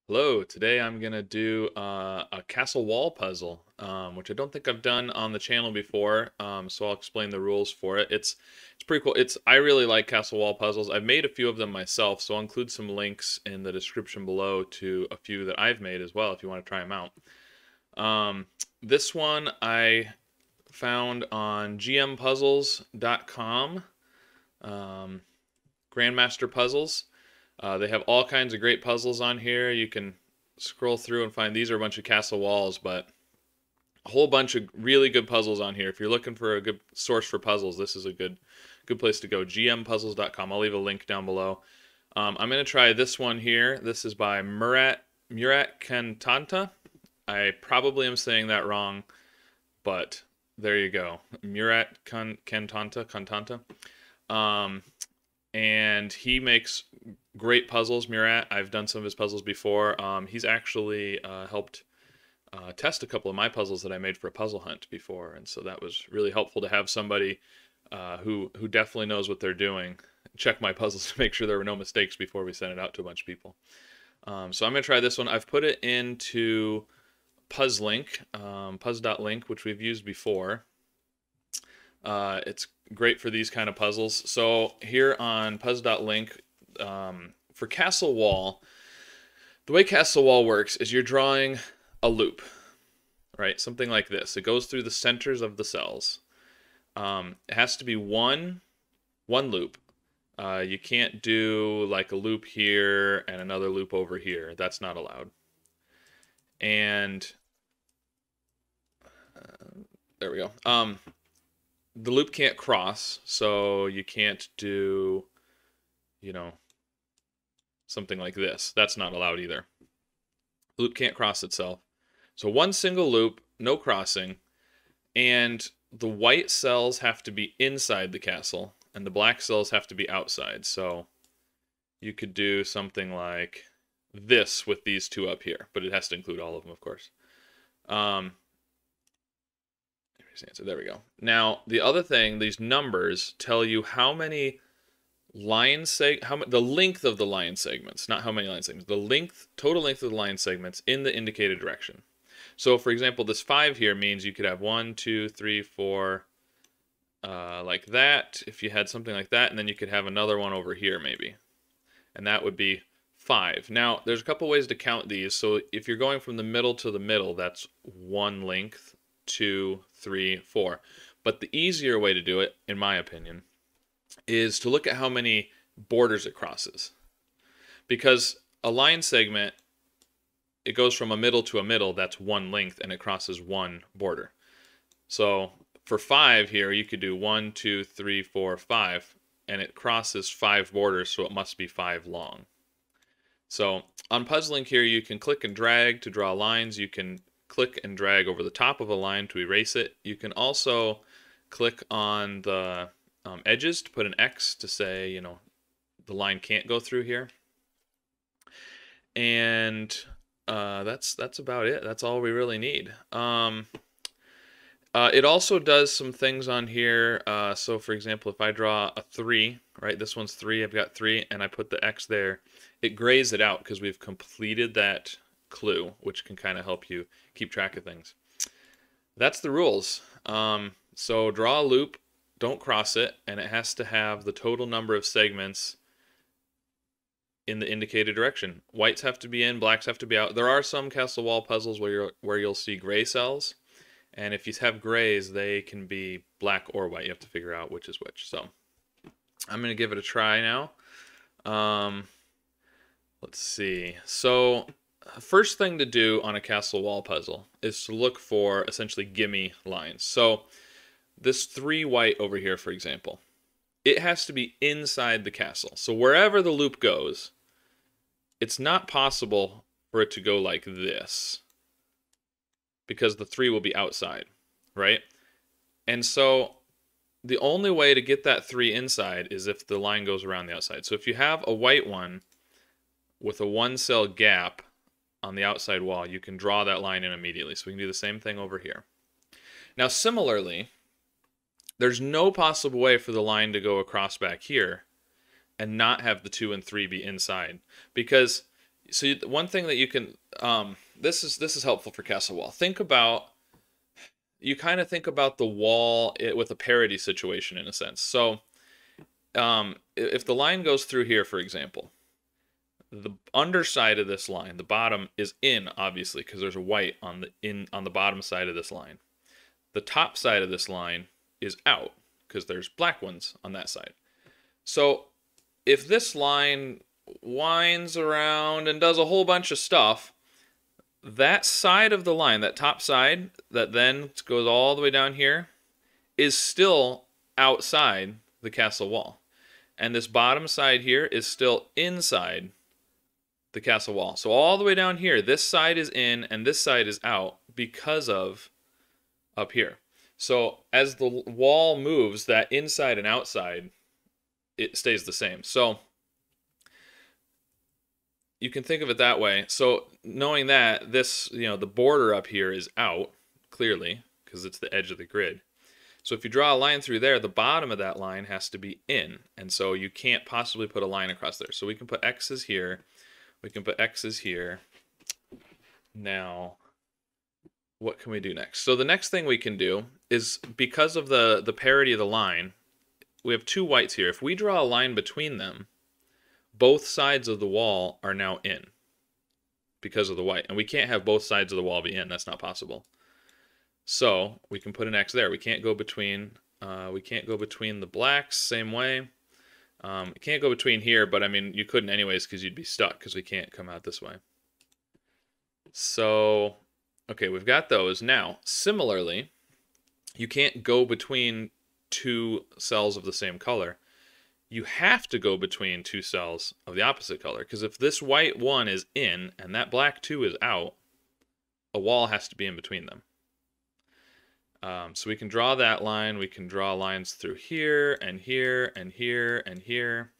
Hello, today I'm gonna do a castle wall puzzle, which I don't think I've done on the channel before. So I'll explain the rules for it. It's pretty cool. I really like castle wall puzzles. I've made a few of them myself, so I'll include some links in the description below to a few that I've made as well if you want to try them out. This one I found on gmpuzzles.com, Grandmaster Puzzles. They have all kinds of great puzzles on here. You can scroll through and find these are a bunch of castle walls, but a whole bunch of really good puzzles on here. If you're looking for a good source for puzzles, this is a good place to go. gmpuzzles.com. I'll leave a link down below. I'm going to try this one here. This is by Murat Can Tonta. I probably am saying that wrong, but there you go. Murat Can Tonta. And he makes great puzzles, Murat. I've done some of his puzzles before. He's actually helped test a couple of my puzzles that I made for a puzzle hunt before, and so that was really helpful to have somebody who definitely knows what they're doing check my puzzles to make sure there were no mistakes before we sent it out to a bunch of people. So I'm going to try this one. I've put it into Puzzlink, puzz.link, which we've used before. It's great for these kind of puzzles. So here on puzz.link, for Castle Wall, the way Castle Wall works is you're drawing a loop, right? Something like this. It goes through the centers of the cells. It has to be one loop. You can't do like a loop here and another loop over here. That's not allowed. And there we go. The loop can't cross, so you can't do, something like this. That's not allowed either. The loop can't cross itself. So one single loop, no crossing, and the white cells have to be inside the castle, and the black cells have to be outside. So you could do something like this with these two up here, but it has to include all of them, of course. There we go. Now, the other thing, these numbers tell you how many the length of the line segments, not how many line segments, total length of the line segments in the indicated direction. So, for example, this 5 here means you could have 1, 2, 3, 4, like that, if you had something like that, and then you could have another one over here, maybe. And that would be 5. Now, there's a couple ways to count these. So, if you're going from the middle to the middle, that's one length, 2, 3, 4. But the easier way to do it, in my opinion, is to look at how many borders it crosses. Because a line segment, it goes from a middle to a middle, that's one length, and it crosses one border. So for 5 here, you could do 1, 2, 3, 4, 5, and it crosses 5 borders, so it must be 5 long. So on Puzzlink here, you can click and drag to draw lines. You can click and drag over the top of a line to erase it. You can also click on the edges to put an X to say, the line can't go through here. And that's about it. That's all we really need. It also does some things on here. So, for example, if I draw a 3, right, this one's 3, I've got 3, and I put the X there, it grays it out because we've completed that clue, which can kind of help you keep track of things. That's the rules. So draw a loop, don't cross it, and it has to have the total number of segments in the indicated direction. Whites have to be in, blacks have to be out. There are some castle wall puzzles where you'll see gray cells, and if you have grays, they can be black or white. You have to figure out which is which. So I'm going to give it a try now. Let's see. So first thing to do on a castle wall puzzle is to look for essentially gimme lines. So this 3 white over here, for example, it has to be inside the castle. So wherever the loop goes, it's not possible for it to go like this because the 3 will be outside, right? And so the only way to get that 3 inside is if the line goes around the outside. So if you have a white one with a 1-cell gap on the outside wall, you can draw that line in immediately. So we can do the same thing over here. Now, similarly, there's no possible way for the line to go across back here and not have the 2 and 3 be inside. Because So one thing that you can, this is helpful for castle wall. Think about, you kind of think about the wall with a parity situation in a sense. So if the line goes through here, for example, the underside of this line, the bottom, is in, obviously, because there's a white on the bottom side of this line. The top side of this line is out because there's black ones on that side. So if this line winds around and does a whole bunch of stuff, that side of the line, that top side that then goes all the way down here, is still outside the castle wall. And this bottom side here is still inside the castle wall. So all the way down here, this side is in and this side is out because of up here. So as the wall moves, that inside and outside, it stays the same. So you can think of it that way. So knowing that this, the border up here is out, clearly, because it's the edge of the grid. So if you draw a line through there, the bottom of that line has to be in. And so you can't possibly put a line across there. So we can put X's here. We can put X's here. Now, what can we do next? So the next thing we can do is, because of the parity of the line, we have two whites here. If we draw a line between them, both sides of the wall are now in because of the white. And we can't have both sides of the wall be in. That's not possible. So we can put an X there. We can't go between the blacks, same way. It can't go between here, but I mean, you couldn't anyways because you'd be stuck because we can't come out this way. So, okay, we've got those. Now, similarly, you can't go between two cells of the same color. You have to go between two cells of the opposite color, because if this white 1 is in and that black 2 is out, a wall has to be in between them. So we can draw that line. We can draw lines through here and here and here and here,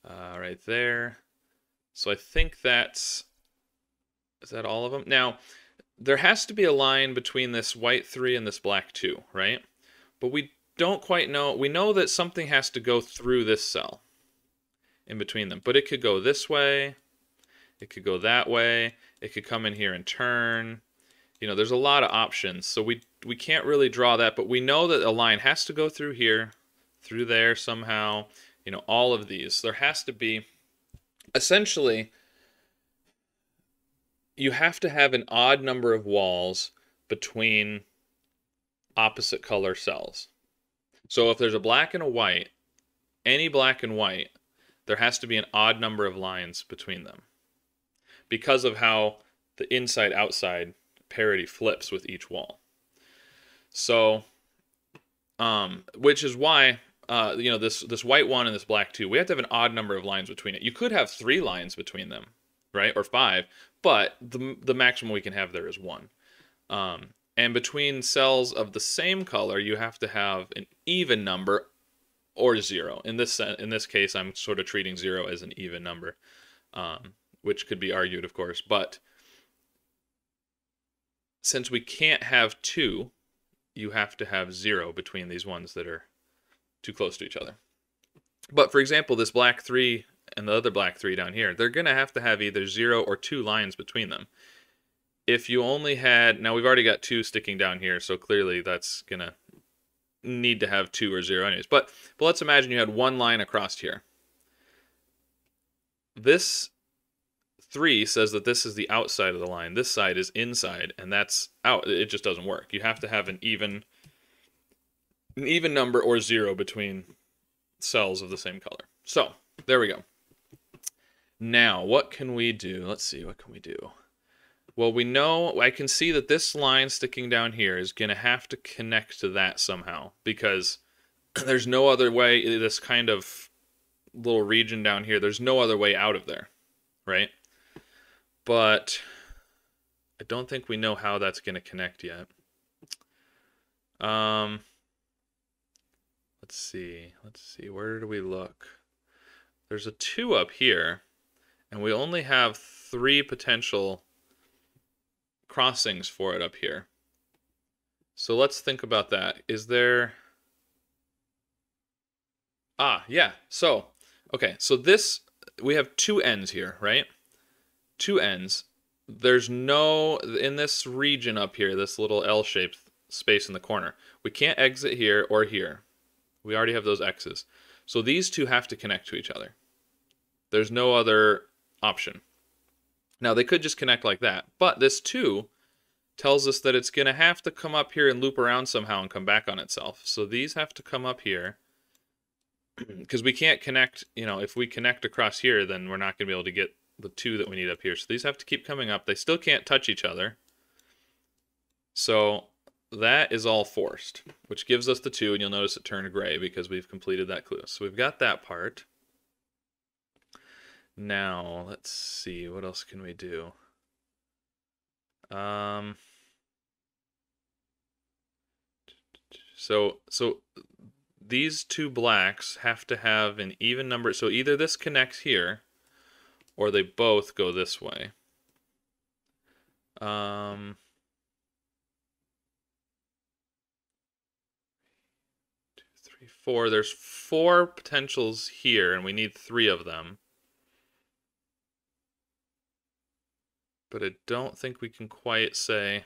right there. So I think is that all of them? Now, there has to be a line between this white 3 and this black 2, right? But we don't quite know. We know that something has to go through this cell in between them. But it could go this way. It could go that way. It could come in here and turn. There's a lot of options. So we can't really draw that. But we know that a line has to go through here, through there somehow. All of these. There has to be, essentially, you have to have an odd number of walls between opposite color cells. So if there's a black and a white, any black and white, there has to be an odd number of lines between them because of how the inside-outside parity flips with each wall. So, which is why, this white 1 and this black 2, we have to have an odd number of lines between it. You could have 3 lines between them, right, or 5, but the maximum we can have there is 1. And between cells of the same color, you have to have an even number or 0. In this case, I'm sort of treating 0 as an even number, which could be argued, of course. But since we can't have 2, you have to have 0 between these ones that are too close to each other. But for example, this black 3 and the other black 3 down here, they're going to have either 0 or 2 lines between them. If you only had, now we've already got 2 sticking down here, so clearly that's going to need to have 2 or 0 anyways. But let's imagine you had 1 line across here. This 3 says that this is the outside of the line. This side is inside, and that's out. It just doesn't work. You have to have an even number or 0 between cells of the same color. So, there we go. Now, what can we do? Let's see, what can we do? Well, we know, I can see that this line sticking down here is going to have to connect to that somehow, because there's no other way, this kind of little region down here, there's no other way out of there, right? But I don't think we know how that's going to connect yet. Let's see, where do we look? There's a 2 up here, and we only have 3 potential crossings for it up here. So let's think about that. Is there... yeah. So, okay. So this, we have 2 ends here, right? two ends. There's no, in this region up here, this little L-shaped space in the corner, we can't exit here or here. We already have those X's. So these two have to connect to each other. There's no other option. Now, they could just connect like that, but this 2 tells us that it's going to have to come up here and loop around somehow and come back on itself. So these have to come up here, because we can't connect, you know, if we connect across here, then we're not going to be able to get the 2 that we need up here. So these have to keep coming up. They still can't touch each other. So that is all forced, which gives us the 2, and you'll notice it turned gray because we've completed that clue. So we've got that part. Now, let's see, what else can we do? So these 2 blacks have to have an even number. So either this connects here, or they both go this way. 2, 3, 4. There's 4 potentials here, and we need 3 of them. But I don't think we can quite say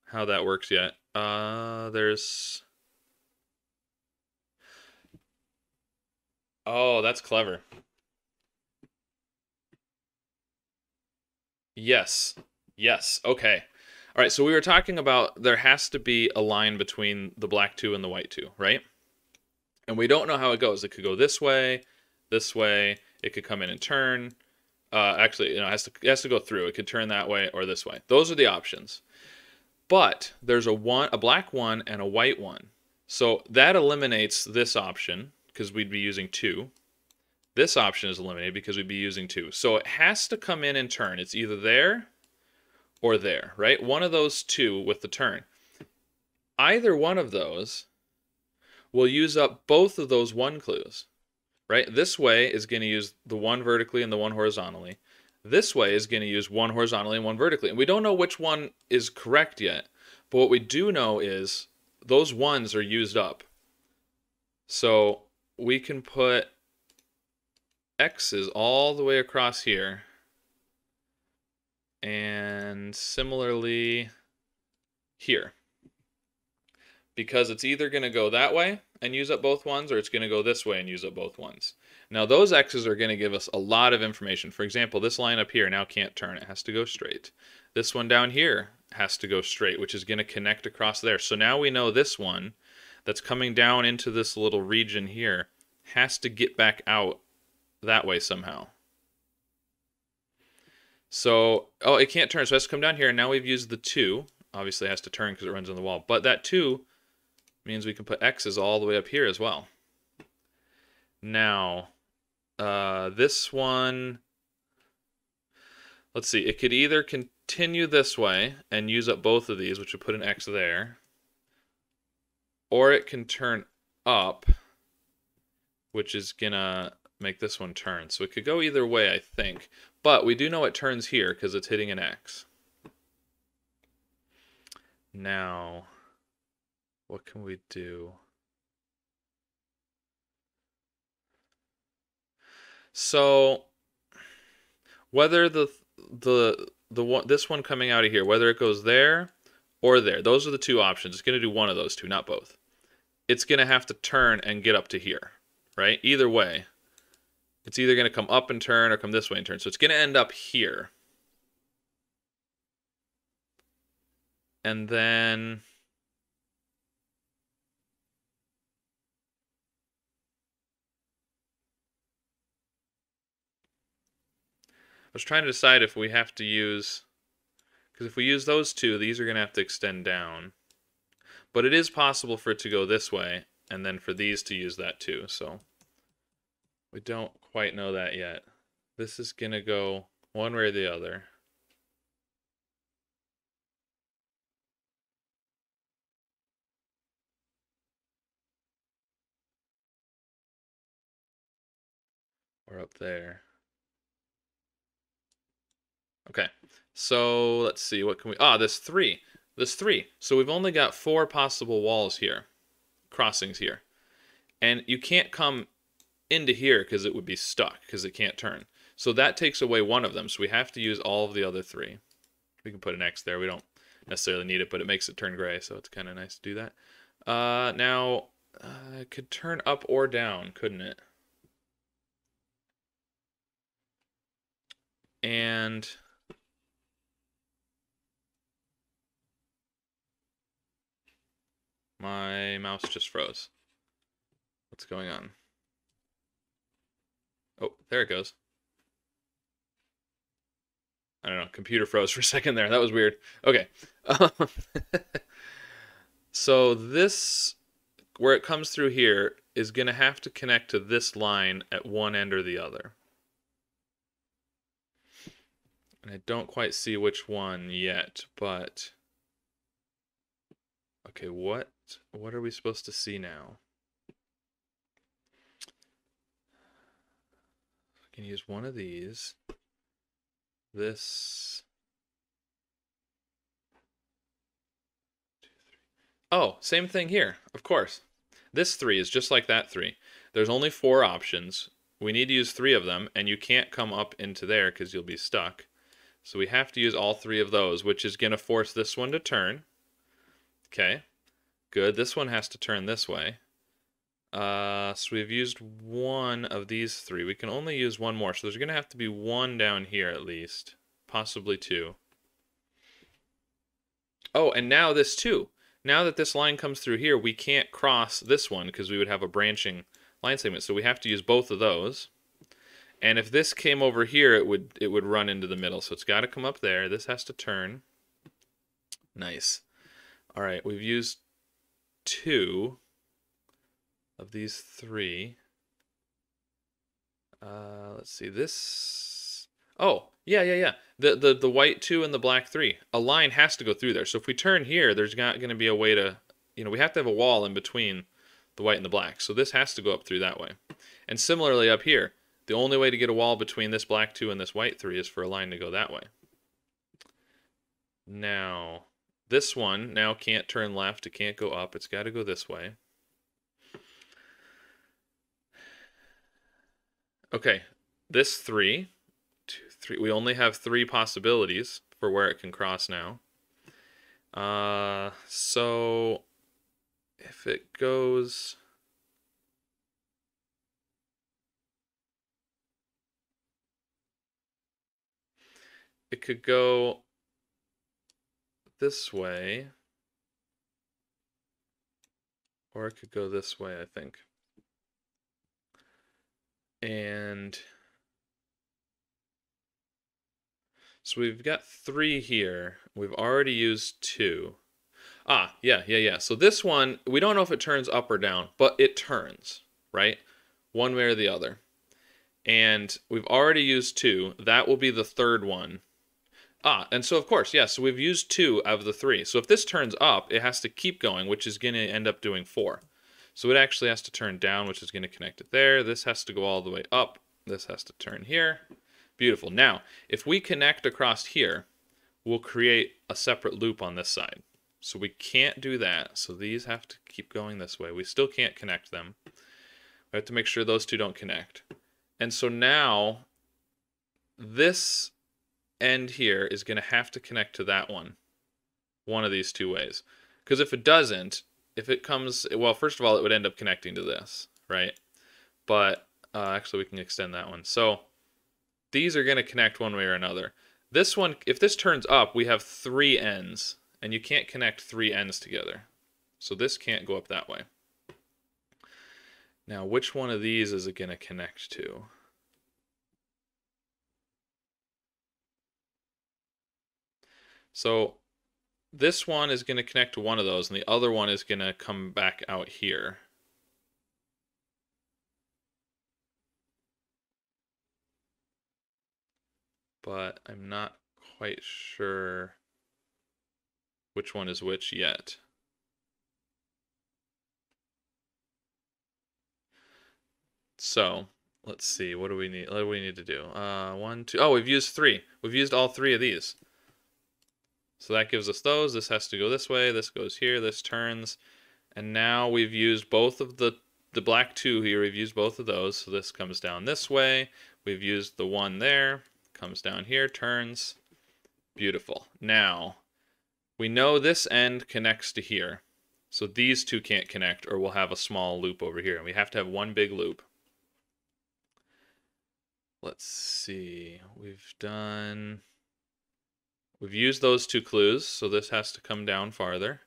how that works yet. There's... Oh, that's clever. Yes. Yes. Okay. All right, so we were talking about there has to be a line between the black 2 and the white 2, right? And we don't know how it goes. It could go this way, it could come in and turn. Actually, you know, it has to go through. It could turn that way or this way. Those are the options. But there's a black 1 and a white 1. So that eliminates this option because we'd be using 2. This option is eliminated because we'd be using 2. So it has to come in and turn. It's either there or there, right? One of those 2 with the turn. Either one of those will use up both of those 1 clues. Right? This way is going to use the 1 vertically and the 1 horizontally. This way is going to use 1 horizontally and 1 vertically. And we don't know which one is correct yet. But what we do know is those 1s are used up. So we can put X's all the way across here. And similarly here. Because it's either going to go that way and use up both 1s, or it's going to go this way and use up both 1s. Now, those X's are going to give us a lot of information. For example, this line up here now can't turn. It has to go straight. This one down here has to go straight, which is going to connect across there. So now we know this one that's coming down into this little region here has to get back out that way somehow. So, oh, it can't turn. So it has to come down here, and now we've used the 2. Obviously, it has to turn because it runs on the wall. But that 2 means we can put X's all the way up here as well. Now, this one, let's see, it could either continue this way and use up both of these, which would put an X there, or it can turn up, which is gonna make this one turn. So it could go either way, I think. But we do know it turns here because it's hitting an X. Now, what can we do? So whether this one coming out of here, whether it goes there or there, those are the 2 options. It's going to do one of those 2, not both. It's going to have to turn and get up to here, right? Either way, it's either going to come up and turn or come this way and turn. So it's going to end up here. And then I was trying to decide if we have to use, because if we use those 2, these are going to have to extend down. But it is possible for it to go this way, and then for these to use that too. So we don't quite know that yet. This is going to go one way or the other. Or up there. Okay, so let's see, what can we, this 3. This 3. So we've only got 4 possible walls here, crossings here. And you can't come into here because it would be stuck, because it can't turn. So that takes away one of them. So we have to use all of the other three. We can put an X there. We don't necessarily need it, but it makes it turn gray, so it's kind of nice to do that. Now, it could turn up or down, couldn't it? And my mouse just froze. What's going on? Oh, there it goes. I don't know. Computer froze for a second there. That was weird. Okay. So this, where it comes through here, is going to have to connect to this line at one end or the other. And I don't quite see which one yet, but... Okay, what are we supposed to see now? I can use one of these. This... Oh, same thing here, of course. This 3 is just like that 3. There's only 4 options. We need to use 3 of them, and you can't come up into there because you'll be stuck. So we have to use all 3 of those, which is going to force this one to turn. Okay, good. This one has to turn this way. So we've used one of these 3. We can only use one more, so there's going to have to be one down here at least. Possibly 2. Oh, and now this 2. Now that this line comes through here, we can't cross this one because we would have a branching line segment. So we have to use both of those. And if this came over here, it would run into the middle. So it's got to come up there. This has to turn. Nice. All right, we've used 2 of these 3. Let's see, this... Oh, yeah. The white 2 and the black 3. A line has to go through there. So if we turn here, there's not going to be a way to... we have to have a wall in between the white and the black. So this has to go up through that way. And similarly up here, the only way to get a wall between this black 2 and this white 3 is for a line to go that way. Now, this one now can't turn left. It can't go up. It's got to go this way. Okay, this 3, 2, 3. We only have 3 possibilities for where it can cross now. So if it goes... It could go this way, or it could go this way, I think. And so we've got 3 here. We've already used 2. Ah, yeah. So this one, we don't know if it turns up or down, but it turns, right? One way or the other. And we've already used 2. That will be the third one. Ah, and so of course, yeah, so we've used 2 of the 3. So if this turns up, it has to keep going, which is going to end up doing 4. So it actually has to turn down, which is going to connect it there. This has to go all the way up. This has to turn here. Beautiful. Now, if we connect across here, we'll create a separate loop on this side. So we can't do that. So these have to keep going this way. We still can't connect them. We have to make sure those 2 don't connect. And so now, this end here is going to have to connect to that one of these 2 ways. Because if it doesn't, if it comes, well, first of all, it would end up connecting to this, right? But actually, we can extend that one. So these are going to connect one way or another. This one, if this turns up, we have 3 ends, and you can't connect 3 ends together. So this can't go up that way. Now, which one of these is it going to connect to? So this one is going to connect to one of those, and the other one is going to come back out here. But I'm not quite sure which one is which yet. So let's see. What do we need? What do we need to do? 1, 2. Oh, we've used 3. We've used all 3 of these. So that gives us those. This has to go this way. This goes here. This turns. And now we've used both of the black 2 here. We've used both of those. So this comes down this way. We've used the one there. Comes down here, turns. Beautiful. Now, we know this end connects to here. So these two can't connect, or we'll have a small loop over here. And we have to have one big loop. Let's see. We've used those two clues, so this has to come down farther.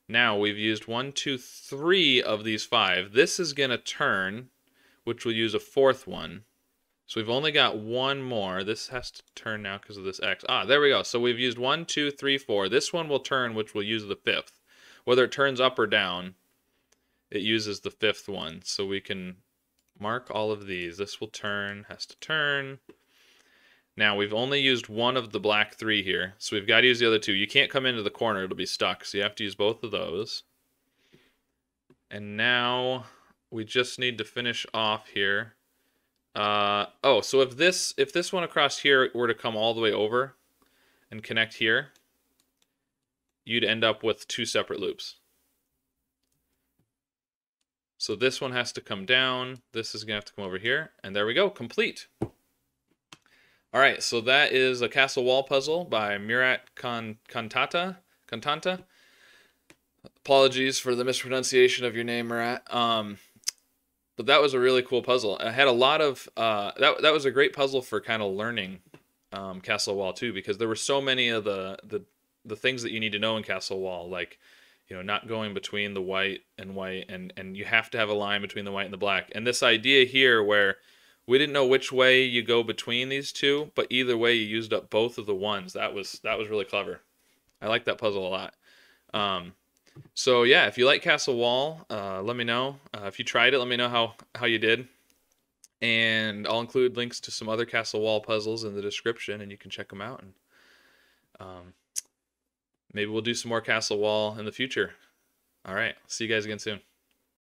Now we've used 1, 2, 3 of these 5. This is going to turn, which will use a fourth one. So we've only got one more. This has to turn now because of this X. Ah, there we go. So we've used 1, 2, 3, 4. This one will turn, which will use the fifth. Whether it turns up or down, it uses the fifth one. So we can mark all of these. This will turn, has to turn. Now we've only used one of the black 3 here. So we've got to use the other 2. You can't come into the corner, it'll be stuck. So you have to use both of those. And now we just need to finish off here. So if this one across here were to come all the way over and connect here, you'd end up with 2 separate loops. So this one has to come down, this is gonna have to come over here, and there we go, complete. All right, so that is a castle wall puzzle by Murat Can Tonta. Apologies for the mispronunciation of your name, Murat. But that was a really cool puzzle. I had a lot of that was a great puzzle for kind of learning Castle Wall too, because there were so many of the things that you need to know in Castle Wall, like, you know, not going between the white, and you have to have a line between the white and the black. And this idea here where we didn't know which way you go between these two, but either way you used up both of the ones. That was really clever. I like that puzzle a lot. So yeah, if you like Castle Wall, let me know. If you tried it, let me know how you did. And I'll include links to some other Castle Wall puzzles in the description, and you can check them out. And maybe we'll do some more Castle Wall in the future. All right, see you guys again soon.